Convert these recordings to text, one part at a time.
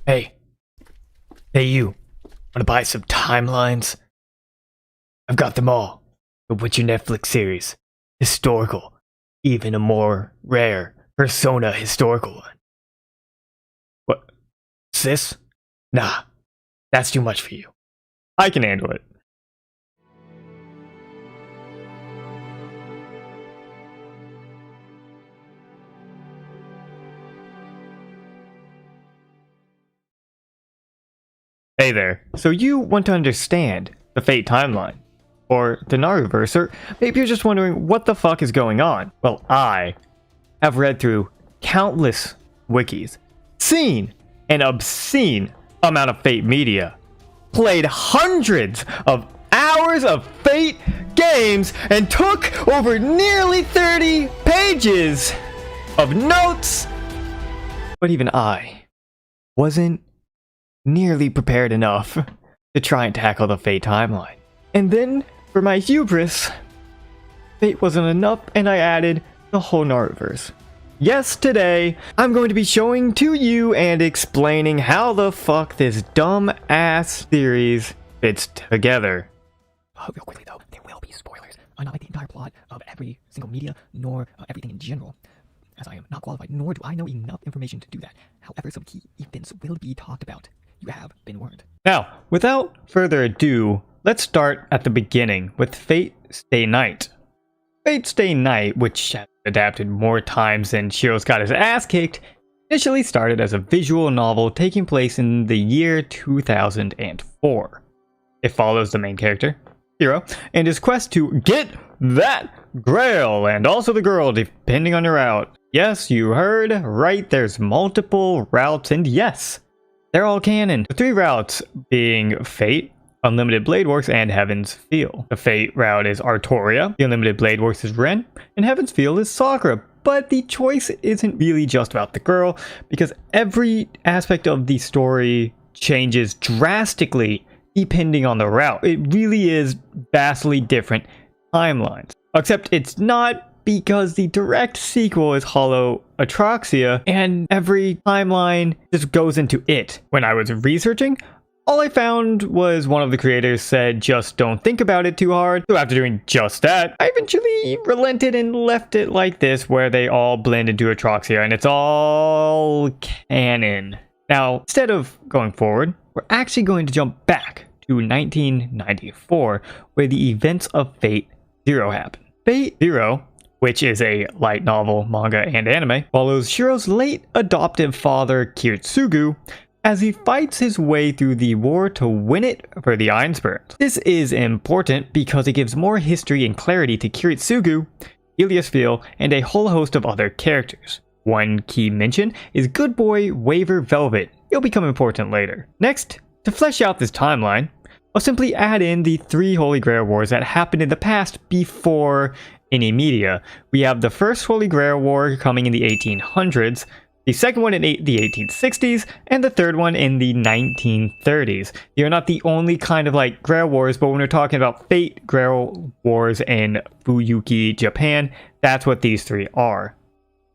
Hey, you, wanna buy some timelines? I've got them all. The Witcher Netflix series, historical, even a more rare Persona historical one. What? Sis? Nah, that's too much for you. I can handle it. Hey there, so you want to understand the Fate timeline, or the Naruverse, or maybe you're just wondering what the fuck is going on. Well, I have read through countless wikis, seen an obscene amount of Fate media, played hundreds of hours of Fate games, and took over nearly 30 pages of notes, but even I wasn't nearly prepared enough to try and tackle the Fate timeline. And then, for my hubris, Fate wasn't enough and I added the whole Naruverse. Yes, today, I'm going to be showing to you and explaining how the fuck this dumb-ass series fits together. Real quickly though, there will be spoilers, not like the entire plot of every single media, nor everything in general, as I am not qualified, nor do I know enough information to do that. However, some key events will be talked about. You have been warned. Now, without further ado, let's start at the beginning with Fate Stay Night. Fate Stay Night, which has been adapted more times than Shiro's got his ass kicked, initially started as a visual novel taking place in the year 2004. It follows the main character, Shiro, and his quest to get that grail, and also the girl, depending on your route. Yes, you heard right, there's multiple routes, and yes, they're all canon. The three routes being Fate, Unlimited Blade Works, and Heaven's Feel. The Fate route is Artoria, the Unlimited Blade Works is Ren, and Heaven's Feel is Sakura. But the choice isn't really just about the girl, because every aspect of the story changes drastically depending on the route. It really is vastly different timelines. Except it's not, because the direct sequel is Hollow Atraxia, and every timeline just goes into it. When I was researching, all I found was one of the creators said just don't think about it too hard. So after doing just that, I eventually relented and left it like this, where they all blend into Atraxia and it's all canon. Now, instead of going forward, we're actually going to jump back to 1994, where the events of Fate Zero happen. Fate Zero, which is a light novel, manga, and anime, follows Shiro's late adoptive father, Kiritsugu, as he fights his way through the war to win it for the Ainsburns. This is important because it gives more history and clarity to Kiritsugu, Ilias Fiel, and a whole host of other characters. One key mention is good boy Waver Velvet. He'll become important later. Next, to flesh out this timeline, I'll simply add in the three Holy Grail Wars that happened in the past before any media. We have the first Holy Grail War coming in the 1800s, the second one in the 1860s, and the third one in the 1930s. They're not the only kind of like Grail Wars, but when we're talking about Fate Grail Wars in Fuyuki, Japan, that's what these three are.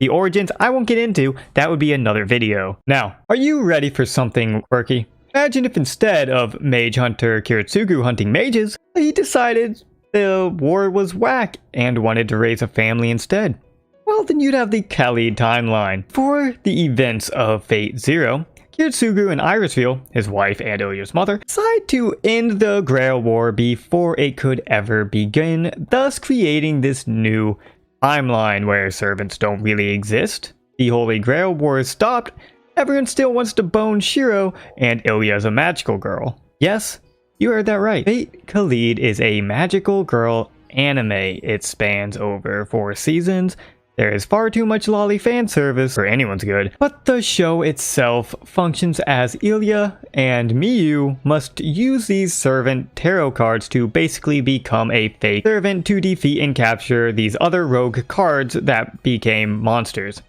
The origins I won't get into, that would be another video. Now, are you ready for something quirky? Imagine if instead of Mage Hunter Kiritsugu hunting mages, he decided the war was whack and wanted to raise a family instead. Well, then you'd have the Khalid timeline. For the events of Fate Zero, Kiritsugu and Irisfiel, his wife and Ilya's mother, decide to end the Grail War before it could ever begin, thus creating this new timeline where servants don't really exist. The Holy Grail War is stopped, everyone still wants to bone Shiro, and Ilya's a magical girl. Yes, you heard that right. Fate Khalid is a magical girl anime. It spans over 4 seasons. There is far too much lolly fan service for anyone's good, but the show itself functions as Ilya and Miyu must use these servant tarot cards to basically become a fake servant to defeat and capture these other rogue cards that became monsters.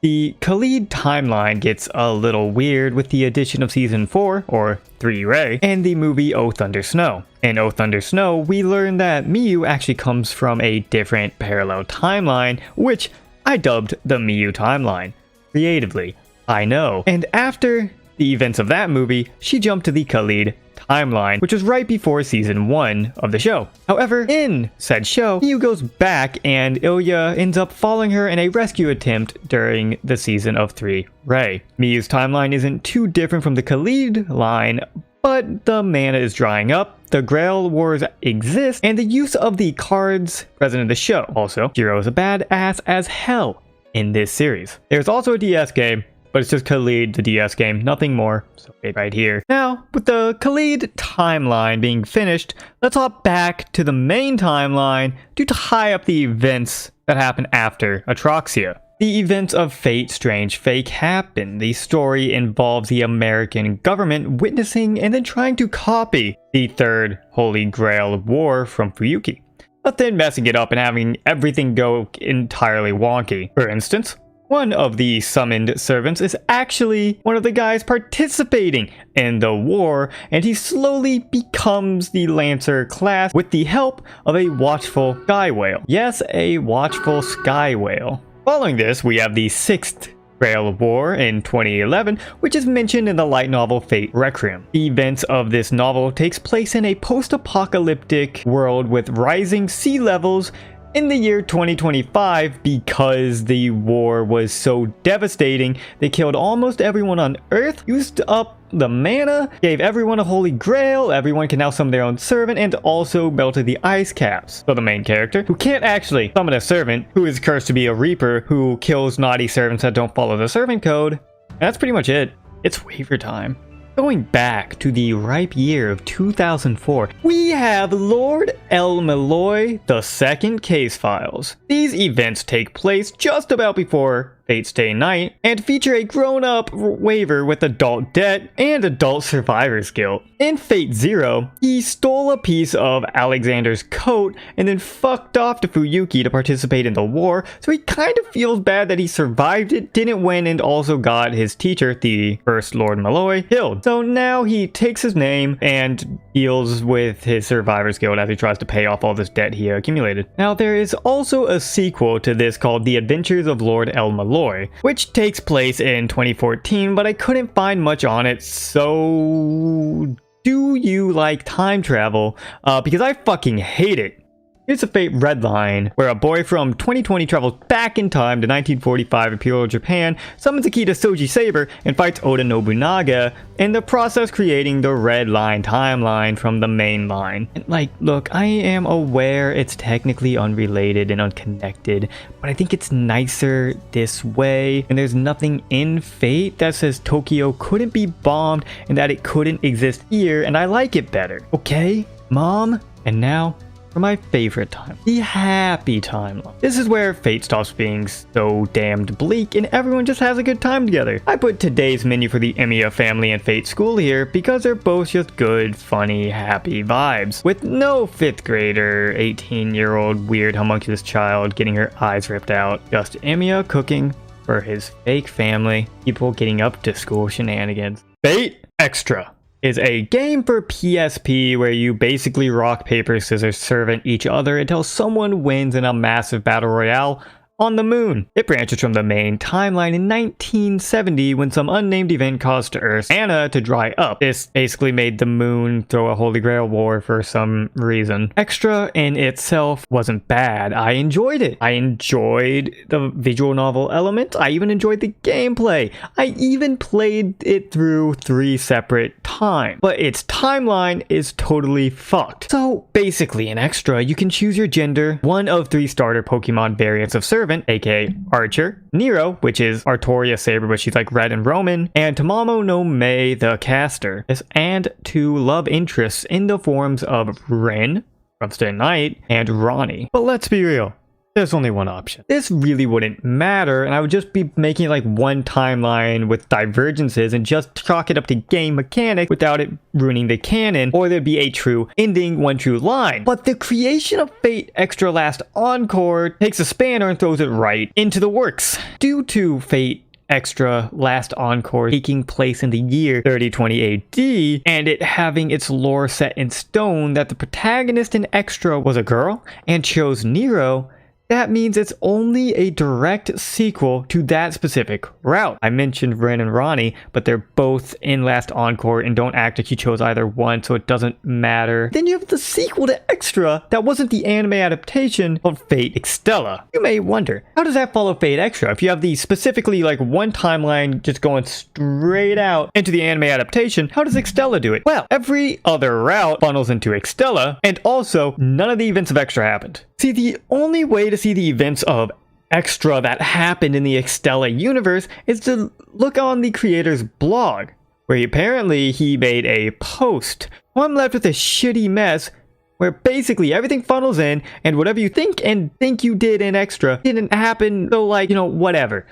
The Khalid timeline gets a little weird with the addition of Season 4, or 3-Ray, and the movie Oh Thunder Snow. In Oh Thunder Snow, we learn that Miyu actually comes from a different parallel timeline, which I dubbed the Miyu timeline. Creatively, I know. And after the events of that movie, she jumped to the Khalid timeline, which was right before season 1 of the show. However, in said show, Miyu goes back and Ilya ends up following her in a rescue attempt during the season of 3 Rei. Miyu's timeline isn't too different from the Khalid line, but the mana is drying up, the Grail Wars exist, and the use of the cards present in the show. Also, Jiro is a badass as hell in this series. There's also a DS game, but it's just Khalid, the DS game, nothing more. So right here. Now, with the Khalid timeline being finished, let's hop back to the main timeline to tie up the events that happen after Atraxia. The events of Fate Strange Fake happen. The story involves the American government witnessing and then trying to copy the third Holy Grail War from Fuyuki, but then messing it up and having everything go entirely wonky. For instance, one of the summoned servants is actually one of the guys participating in the war, and he slowly becomes the Lancer class with the help of a watchful sky whale. Yes, a watchful sky whale. Following this, we have the 6th Grail War in 2011, which is mentioned in the light novel Fate Requiem. The events of this novel takes place in a post-apocalyptic world with rising sea levels in the year 2025 because the war was so devastating. They killed almost everyone on Earth, used up the mana, gave everyone a holy grail, everyone can now summon their own servant, and also melted the ice caps. So the main character, who can't actually summon a servant, who is cursed to be a reaper, who kills naughty servants that don't follow the servant code, and that's pretty much it. It's waiver time. Going back to the ripe year of 2004, we have Lord El Malloy, the second case files. These events take place just about before Fate Stay Night and feature a grown-up waiver with adult debt and adult survivor's guilt. In Fate Zero, he stole a piece of Alexander's coat and then fucked off to Fuyuki to participate in the war, so he kind of feels bad that he survived it, didn't win, and also got his teacher, the first Lord Malloy, killed. So now he takes his name and deals with his survivor's guilt as he tries to pay off all this debt he accumulated. Now there is also a sequel to this called The Adventures of Lord El Malloy, which takes place in 2014, but I couldn't find much on it, so do you like time travel? Because I fucking hate it. Here's a Fate Redline, where a boy from 2020 travels back in time to 1945 Imperial Japan, summons Akita Soji Saber, and fights Oda Nobunaga, in the process creating the Red Line timeline from the main line. And like, look, I am aware it's technically unrelated and unconnected, but I think it's nicer this way, and there's nothing in Fate that says Tokyo couldn't be bombed and that it couldn't exist here, and I like it better. Okay, Mom? And now, for my favorite time, the happy timeline. This is where Fate stops being so damned bleak and everyone just has a good time together. I put today's menu for the Emiya family and Fate School here because they're both just good, funny, happy vibes, with no 5th grader, 18-year-old weird homunculus child getting her eyes ripped out. Just Emiya cooking for his fake family, people getting up to school shenanigans. Fate Extra is a game for PSP where you basically rock, paper, scissors servant each other until someone wins in a massive battle royale on the moon. It branches from the main timeline in 1970 when some unnamed event caused Earth's mana to dry up. This basically made the moon throw a Holy Grail war for some reason. Extra in itself wasn't bad. I enjoyed it. I enjoyed the visual novel element. I even enjoyed the gameplay. I even played it through 3 separate times. But its timeline is totally fucked. So basically in Extra, you can choose your gender, one of 3 starter Pokemon variants of servant, aka Archer, Nero, which is Artoria Saber, but she's like red and Roman, and Tamamo no Mei the caster, and 2 love interests in the forms of Rin from Stay Night and Ronnie. But let's be real, there's only one option. This really wouldn't matter, and I would just be making like one timeline with divergences and just chalk it up to game mechanics without it ruining the canon, or there'd be a true ending, one true line. But the creation of Fate Extra Last Encore takes a spanner and throws it right into the works. Due to Fate Extra Last Encore taking place in the year 3020 AD, and it having its lore set in stone that the protagonist in Extra was a girl and chose Nero, that means it's only a direct sequel to that specific route. I mentioned Ren and Ronnie, but they're both in Last Encore and don't act like you chose either one, so it doesn't matter. Then you have the sequel to Extra that wasn't the anime adaptation of Fate Extella. You may wonder, how does that follow Fate Extra if you have the specifically like one timeline just going straight out into the anime adaptation? How does Extella do it? Well, every other route funnels into Extella, and also none of the events of Extra happened. See, the only way to see the events of Extra that happened in the Extella universe is to look on the creator's blog, where apparently he made a post. Well, I'm left with a shitty mess where basically everything funnels in, and whatever you think you did in Extra didn't happen, so like, you know, whatever.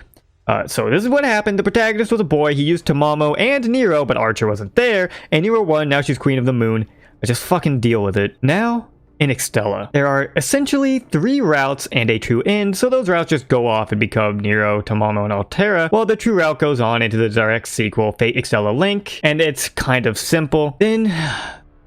So this is what happened. The protagonist was a boy. He used Tamamo and Nero, but Archer wasn't there, and Nero won. Now she's Queen of the Moon. Just fucking deal with it. Now, in Extella, there are essentially 3 routes and a true end, so those routes just go off and become Nero, Tamamo, and Altera, while the true route goes on into the direct sequel, Fate Extella Link, and it's kind of simple. Then,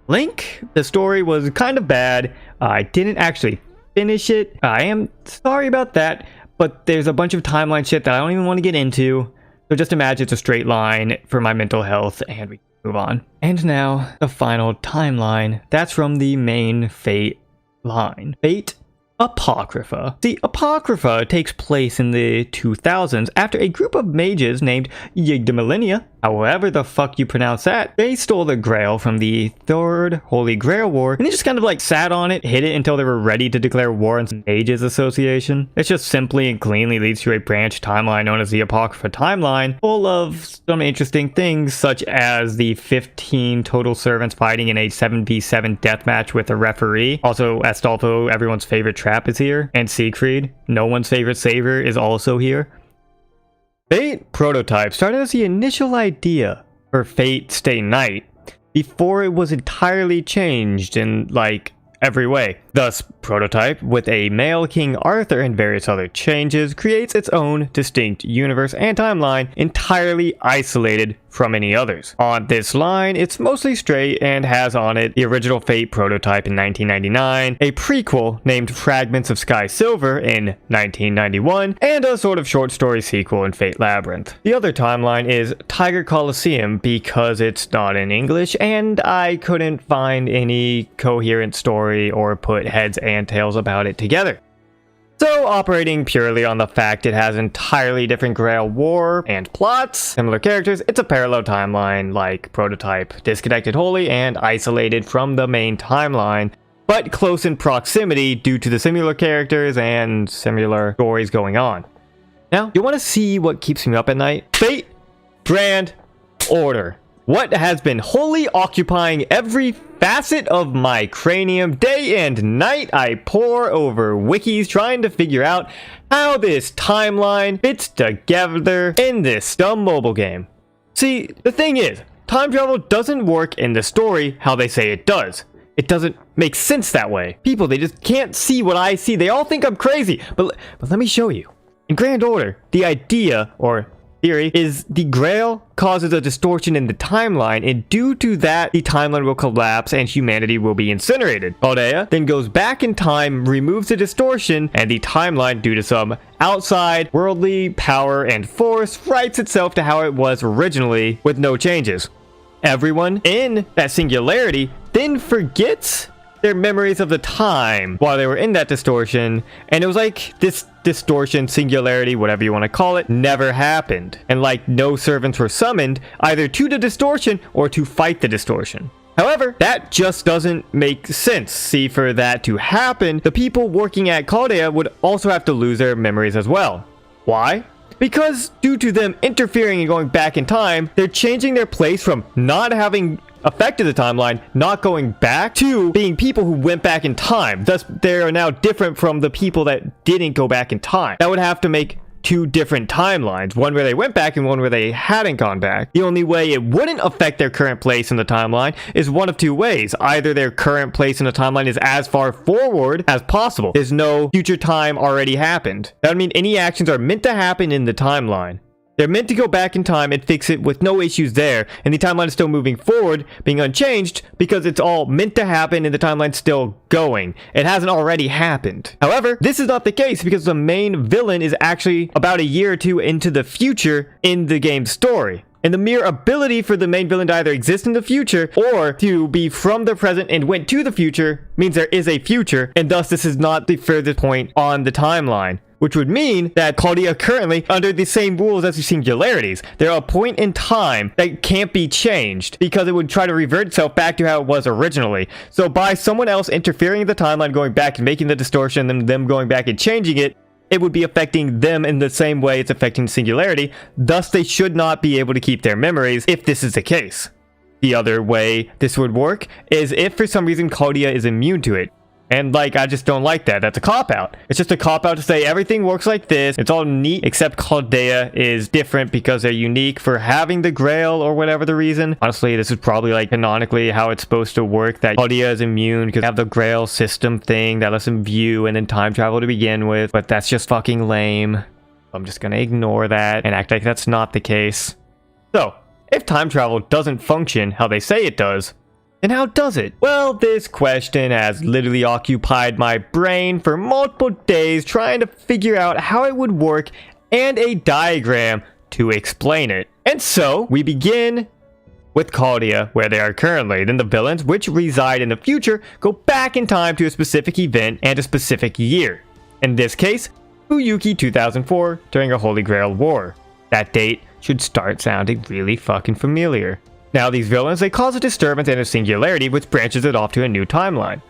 Link, the story was kind of bad. I didn't actually finish it. I am sorry about that, but there's a bunch of timeline shit that I don't even want to get into, so just imagine it's a straight line for my mental health, and we move on. And now, the final timeline. That's from the main Fate line. Fate Apocrypha. The Apocrypha takes place in the 2000s after a group of mages named Yggdrasilania, however the fuck you pronounce that, they stole the Grail from the Third Holy Grail War, and they just kind of like sat on it, hid it until they were ready to declare war on Mages Association. This just simply and cleanly leads to a branch timeline known as the Apocrypha timeline, full of some interesting things, such as the 15 total servants fighting in a 7v7 deathmatch with a referee. Also, Astolfo, everyone's favorite trap, is here, and Siegfried, no one's favorite savior, is also here. Fate Prototype started as the initial idea for Fate Stay Night before it was entirely changed in, like, every way. Thus, Prototype, with a male King Arthur and various other changes, creates its own distinct universe and timeline entirely isolated from any others. On this line, it's mostly straight and has on it the original Fate Prototype in 1999, a prequel named Fragments of Sky Silver in 1991, and a sort of short story sequel in Fate Labyrinth. The other timeline is Tiger Coliseum because it's not in English, and I couldn't find any coherent story or put heads and tails about it together. So, operating purely on the fact it has entirely different Grail War and plots, similar characters, it's a parallel timeline like Prototype, disconnected wholly and isolated from the main timeline, but close in proximity due to the similar characters and similar stories going on. Now, you want to see what keeps me up at night? Fate Grand Order. What has been wholly occupying every facet of my cranium day and night. I pore over wikis trying to figure out how this timeline fits together in this dumb mobile game. See, the thing is, time travel doesn't work in the story how they say it does. It doesn't make sense that way. People, they just can't see what I see. They all think I'm crazy, but let me show you. In Grand Order, the idea, or theory, is the Grail causes a distortion in the timeline, and due to that, the timeline will collapse and humanity will be incinerated. Aldea then goes back in time, removes the distortion, and the timeline, due to some outside worldly power and force, rights itself to how it was originally with no changes. Everyone in that singularity then forgets their memories of the time while they were in that distortion, and it was like this distortion, singularity, whatever you want to call it, never happened, and like no servants were summoned either to the distortion or to fight the distortion. However, that just doesn't make sense. See, for that to happen, the people working at Chaldea would also have to lose their memories as well. Why? Because due to them interfering and going back in time, they're changing their place from not having affected the timeline, not going back, to being people who went back in time. Thus, they are now different from the people that didn't go back in time. That would have to make 2 different timelines, one where they went back and one where they hadn't gone back. The only way it wouldn't affect their current place in the timeline is one of 2 ways. Either their current place in the timeline is as far forward as possible. There's no future time already happened. That would mean any actions are meant to happen in the timeline. They're meant to go back in time and fix it with no issues there, and the timeline is still moving forward, being unchanged, because it's all meant to happen and the timeline's still going. It hasn't already happened. However, this is not the case because the main villain is actually about a year or two into the future in the game's story. And the mere ability for the main villain to either exist in the future or to be from the present and went to the future means there is a future, and thus this is not the furthest point on the timeline. Which would mean that Chaldea currently under the same rules as the singularities. They're a point in time that can't be changed because it would try to revert itself back to how it was originally. So by someone else interfering in the timeline, going back and making the distortion, and them going back and changing it, it would be affecting them in the same way it's affecting singularity. Thus, they should not be able to keep their memories if this is the case. The other way this would work is if for some reason Chaldea is immune to it. And like, I just don't like that. That's a cop-out. It's just a cop-out to say everything works like this. It's all neat, except Chaldea is different because they're unique for having the Grail or whatever the reason. Honestly, this is probably like canonically how it's supposed to work, that Chaldea is immune because they have the Grail system thing that lets them view and then time travel to begin with. But that's just fucking lame. I'm just gonna ignore that and act like that's not the case. So, if time travel doesn't function how they say it does, and how does it? Well, this question has literally occupied my brain for multiple days trying to figure out how it would work and a diagram to explain it. And so, we begin with Chaldea, where they are currently. Then the villains, which reside in the future, go back in time to a specific event and a specific year. In this case, Fuyuki 2004 during a Holy Grail War. That date should start sounding really fucking familiar. Now these villains, they cause a disturbance and a singularity which branches it off to a new timeline.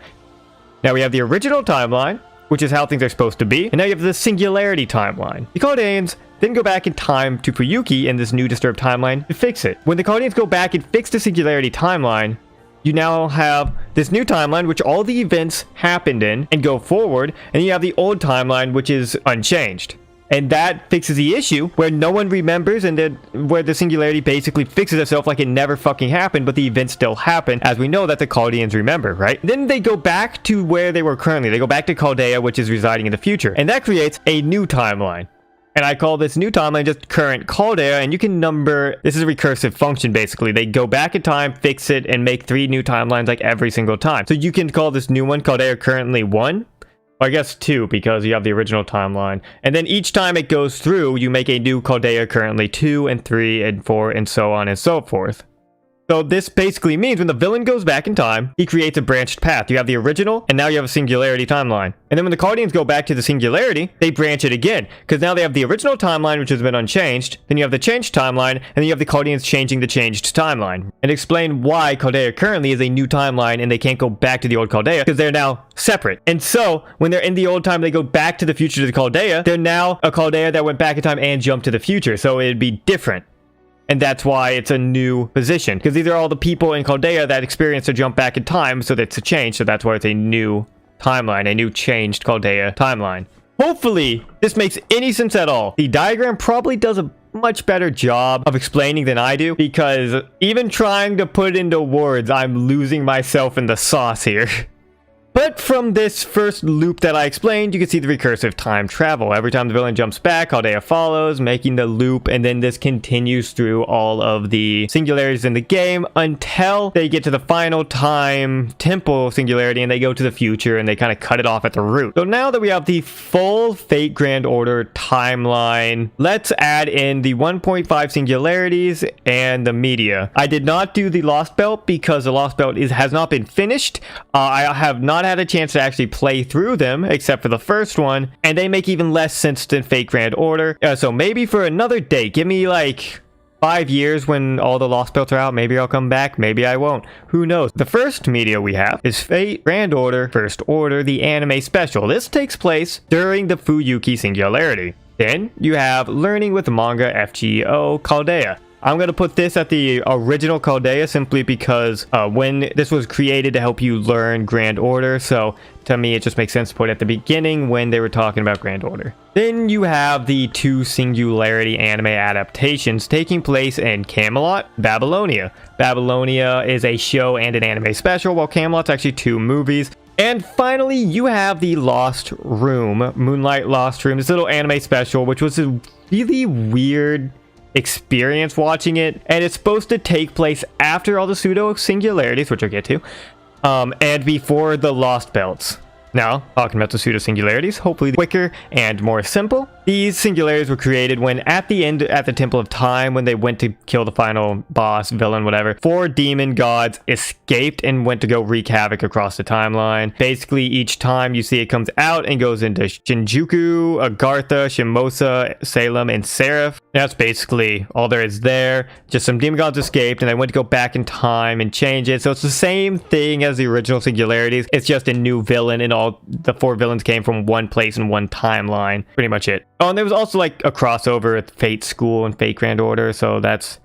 Now we have the original timeline, which is how things are supposed to be, and now you have the singularity timeline. The Chaldeans then go back in time to Fuyuki in this new disturbed timeline to fix it. When the Chaldeans go back and fix the singularity timeline, you now have this new timeline which all the events happened in and go forward, and you have the old timeline which is unchanged. And that fixes the issue where no one remembers, and then where the singularity basically fixes itself like it never fucking happened, but the events still happen, as we know that the Chaldeans remember, right? Then they go back to where they were currently. They go back to Chaldea, which is residing in the future, and that creates a new timeline. And I call this new timeline just current Chaldea, and you can number, this is a recursive function basically. They go back in time, fix it, and make 3 new timelines like every single time. So you can call this new one Chaldea currently 1. I guess 2, because you have the original timeline. And then each time it goes through, you make a new Chaldea currently 2 and 3 and 4 and so on and so forth. So this basically means when the villain goes back in time, he creates a branched path. You have the original, and now you have a singularity timeline. And then when the Chaldeans go back to the singularity, they branch it again. Because now they have the original timeline, which has been unchanged. Then you have the changed timeline, and then you have the Chaldeans changing the changed timeline. And explain why Chaldea currently is a new timeline, and they can't go back to the old Chaldea, because they're now separate. And so, when they're in the old time, they go back to the future to the Chaldea. They're now a Chaldea that went back in time and jumped to the future. So it'd be different. And that's why it's a new position. Because these are all the people in Chaldea that experience a jump back in time, so that's a change. So that's why it's a new timeline, a new changed Chaldea timeline. Hopefully, this makes any sense at all. The diagram probably does a much better job of explaining than I do, because even trying to put it into words, I'm losing myself in the sauce here. But from this first loop that I explained, you can see the recursive time travel. Every time the villain jumps back, Chaldea follows, making the loop, and then this continues through all of the singularities in the game until they get to the final time temple singularity and they go to the future and they kind of cut it off at the root. So now that we have the full Fate Grand Order timeline, let's add in the 1.5 singularities and the media. I did not do the Lost Belt because the Lost Belt has not been finished. I have not had a chance to actually play through them except for the first one, and they make even less sense than Fate Grand Order. So maybe for another day, give me like 5 years when all the Lost Belts are out. Maybe I'll come back, maybe I won't, who knows. The first media we have is Fate Grand Order First Order, the anime special. This takes place during the Fuyuki singularity. Then you have Learning with Manga FGO Chaldea. I'm going to put this at the original Chaldea simply because when this was created to help you learn Grand Order, so to me it just makes sense to put it at the beginning when they were talking about Grand Order. Then you have the 2 singularity anime adaptations taking place in Camelot, Babylonia. Babylonia is a show and an anime special, while Camelot's actually 2 movies. And finally, you have the Lost Room, Moonlight Lost Room, this little anime special, which was a really weird experience watching it, and it's supposed to take place after all the pseudo singularities, which I'll get to, and before the Lost Belts. Now, talking about the pseudo singularities, hopefully quicker and more simple. These singularities were created when at the end at the Temple of Time, when they went to kill the final boss, villain, whatever, 4 demon gods escaped and went to go wreak havoc across the timeline. Basically, each time you see it comes out and goes into Shinjuku, Agartha, Shimosa, Salem, and Seraph. That's basically all there is there. Just some demon gods escaped and they went to go back in time and change it. So it's the same thing as the original singularities. It's just a new villain, and all the 4 villains came from one place and one timeline. Pretty much it. Oh, and there was also like a crossover with Fate School and Fate Grand Order, so that's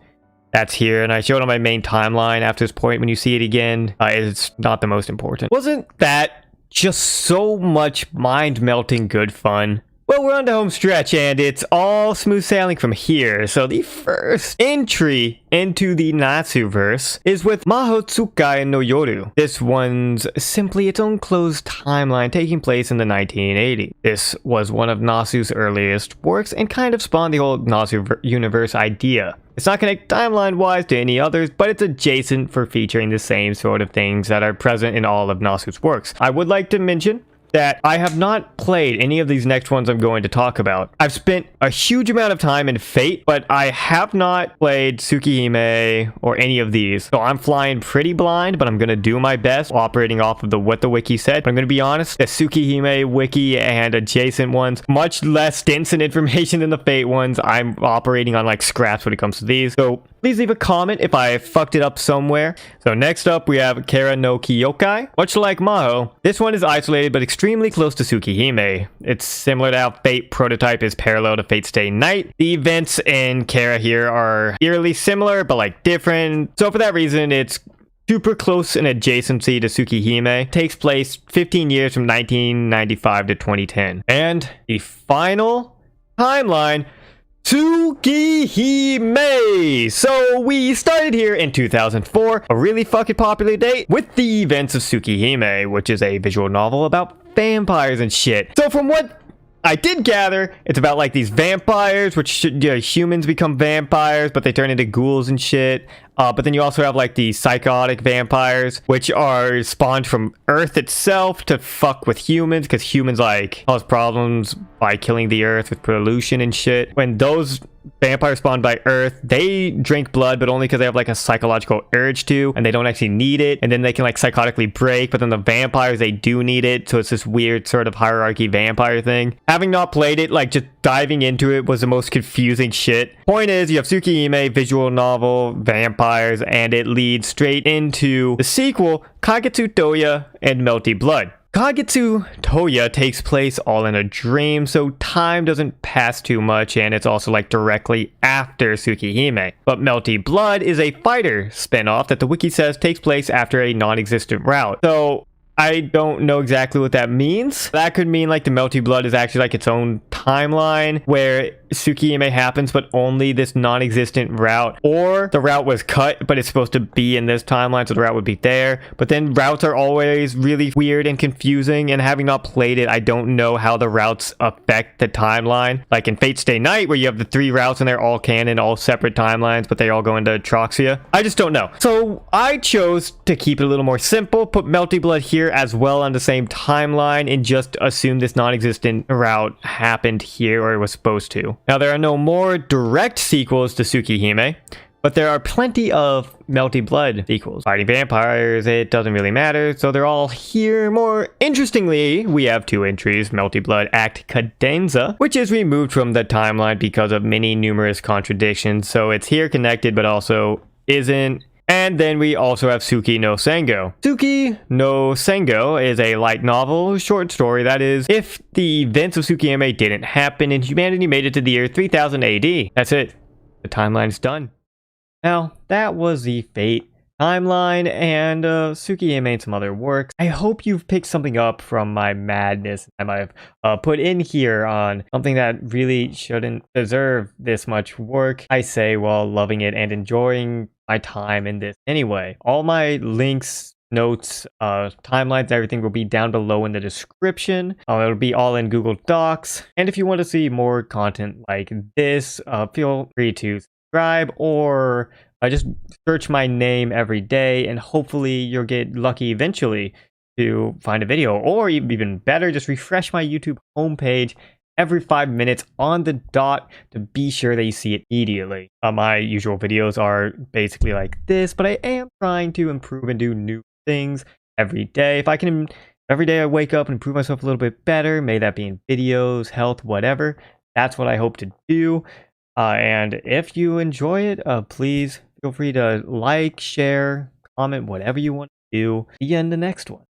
here. And I showed on my main timeline after this point. When you see it again, it's not the most important. Wasn't that just so much mind-melting good fun? Well, we're on the home stretch, and it's all smooth sailing from here. So the first entry into the Natsu-verse is with Maho Tsukai no Yoru. This one's simply its own closed timeline taking place in the 1980s. This was one of Nasu's earliest works and kind of spawned the whole Nasu universe idea. It's not connected timeline-wise to any others, but it's adjacent for featuring the same sort of things that are present in all of Nasu's works. I would like to mention that I have not played any of these next ones I'm going to talk about. I've spent a huge amount of time in Fate, but I have not played Tsukihime or any of these. So I'm flying pretty blind, but I'm going to do my best operating off of what the wiki said. But I'm going to be honest, the Tsukihime wiki and adjacent ones, much less dense in information than the Fate ones. I'm operating on like scraps when it comes to these. So please leave a comment if I fucked it up somewhere. So next up, we have Kara no Kyokai. Much like Maho, this one is isolated but extremely close to Tsukihime. It's similar to how Fate prototype is parallel to Fate Stay Night. The events in Kara here are eerily similar, but like different. So for that reason, it's super close in adjacency to Tsukihime. It takes place 15 years from 1995 to 2010. And the final timeline, Tsukihime! So we started here in 2004, a really fucking popular date, with the events of Tsukihime, which is a visual novel about vampires and shit. So from what I did gather, it's about like these vampires, which humans become vampires, but they turn into ghouls and shit. But then you also have like the psychotic vampires, which are spawned from Earth itself to fuck with humans, because humans like cause problems by killing the Earth with pollution and shit. When those vampires spawned by Earth, they drink blood, but only because they have like a psychological urge to, and they don't actually need it. And then they can like psychotically break, but then the vampires, they do need it. So it's this weird sort of hierarchy vampire thing. Having not played it, like just diving into it was the most confusing shit. Point is, you have Tsukihime, visual novel, vampires, and it leads straight into the sequel, Kagetsu Toya and Melty Blood. Kagetsu Toya takes place all in a dream, so time doesn't pass too much, and it's also like directly after Tsukihime. But Melty Blood is a fighter spinoff that the wiki says takes place after a non-existent route. So I don't know exactly what that means. That could mean like the Melty Blood is actually like its own timeline where Tsukihime happens, but only this non-existent route, or the route was cut but it's supposed to be in this timeline, so the route would be there. But then routes are always really weird and confusing, and having not played it, I don't know how the routes affect the timeline. Like in Fate Stay Night, where you have the 3 routes and they're all canon, all separate timelines, but they all go into Troxia. I just don't know. So I chose to keep it a little more simple, put Melty Blood here as well on the same timeline, and just assume this non-existent route happened here, or it was supposed to. Now, there are no more direct sequels to Tsukihime, but there are plenty of Melty Blood sequels. Fighting vampires, it doesn't really matter, so they're all here. More interestingly, we have 2 entries, Melty Blood Act Cadenza, which is removed from the timeline because of many numerous contradictions, so it's here connected, but also isn't. And then we also have Tsuki no Sengo. Tsuki no Sengo is a light novel, short story that is, if the events of Tsukihime didn't happen and humanity made it to the year 3000 AD. That's it. The timeline's done. Now, that was the Fate timeline and Tsukihime and some other works. I hope you've picked something up from my madness I might have put in here on something that really shouldn't deserve this much work, I say, while loving it and enjoying my time in this anyway. All my links, notes, timelines, everything will be down below in the description. It'll be all in Google Docs. And if you want to see more content like this, feel free to subscribe, or just search my name every day, and hopefully you'll get lucky eventually to find a video. Or even better, just refresh my YouTube homepage every 5 minutes on the dot to be sure that you see it immediately. My usual videos are basically like this, but I am trying to improve and do new things every day. If I can, every day I wake up and improve myself a little bit better, may that be in videos, health, whatever. That's what I hope to do. And if you enjoy it, please feel free to like, share, comment, whatever you want to do. See you in the next one.